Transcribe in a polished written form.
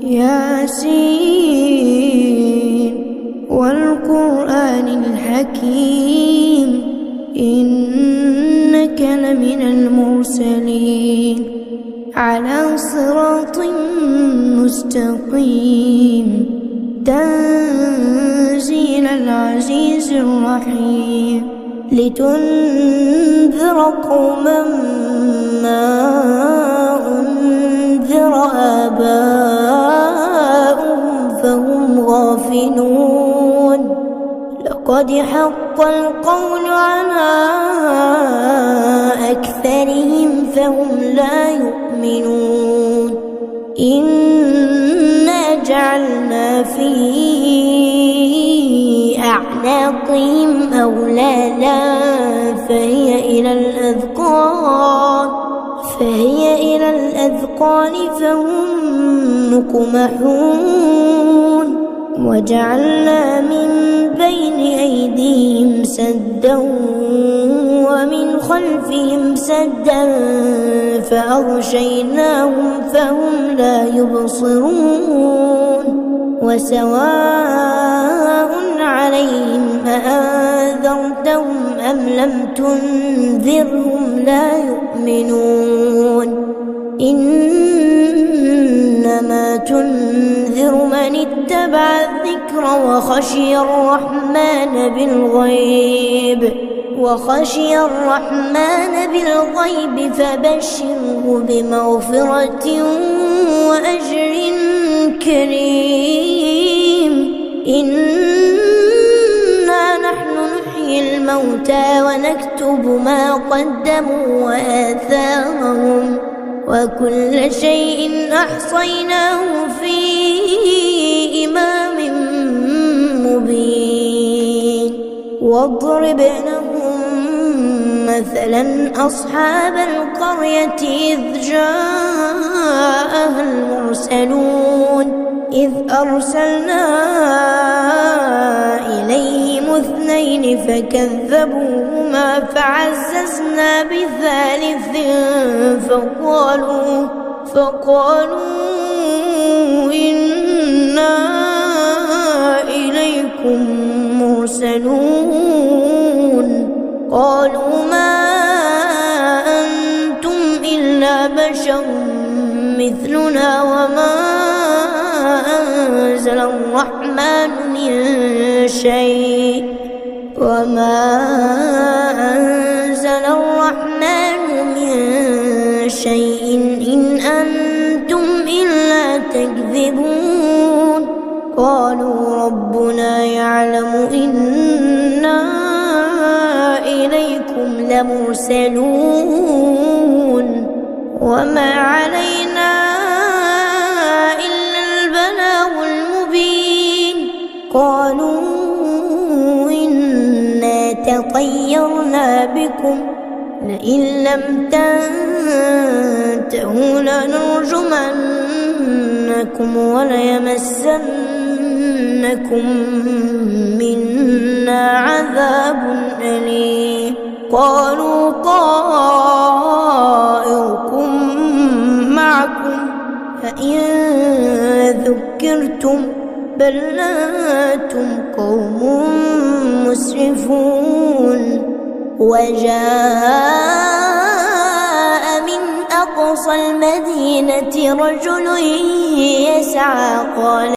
ياسين والقرآن الحكيم إنك لمن المرسلين على صراط مستقيم تنزيل العزيز الرحيم لتنذر قوما ما أنذر آباؤهم فهم غافلون لقد حق القول على أكثرهم فهم لا يؤمنون إنا جعلنا في أعناقهم أغلالا فهي إلى الأذقان فهم مقمحون وجعلنا من بين أيديهم سدا ومن خلفهم سدا فأغشيناهم فهم لا يبصرون وسواء عليهم أأنذرتهم أم لم تنذرهم لا يؤمنون إنما تنذر من اتبع الذكر وخشي الرحمن بالغيب فبشره بمغفرة وأجر كريم إنا نحن نحيي الموتى ونكتب ما قدموا وآثارهم وكل شيء أحصيناه في إمام مبين واضرب لهم مثلا أصحاب القرية إذ جاءها المرسلون إذ أرسلنا إليهم 2 فكذبوهما فعززنا بثالث فقالوا إنا إليكم مرسلون قالوا ما أنتم إلا بشر مثلنا وما أنزل الرحمن من شيء إن أنتم إلا تكذبون قالوا ربنا يعلم إنا إليكم لمرسلون وما علينا إلا البلاغ المبين قالوا إنا تطيرنا بكم لئن لم تنتهوا لنرجمنكم وليمسنكم منا عذاب أليم قالوا طائركم معكم فإن ذكرتم بل أنتم قوم مسرفون وجاء من أقصى المدينة رجل يسعى قال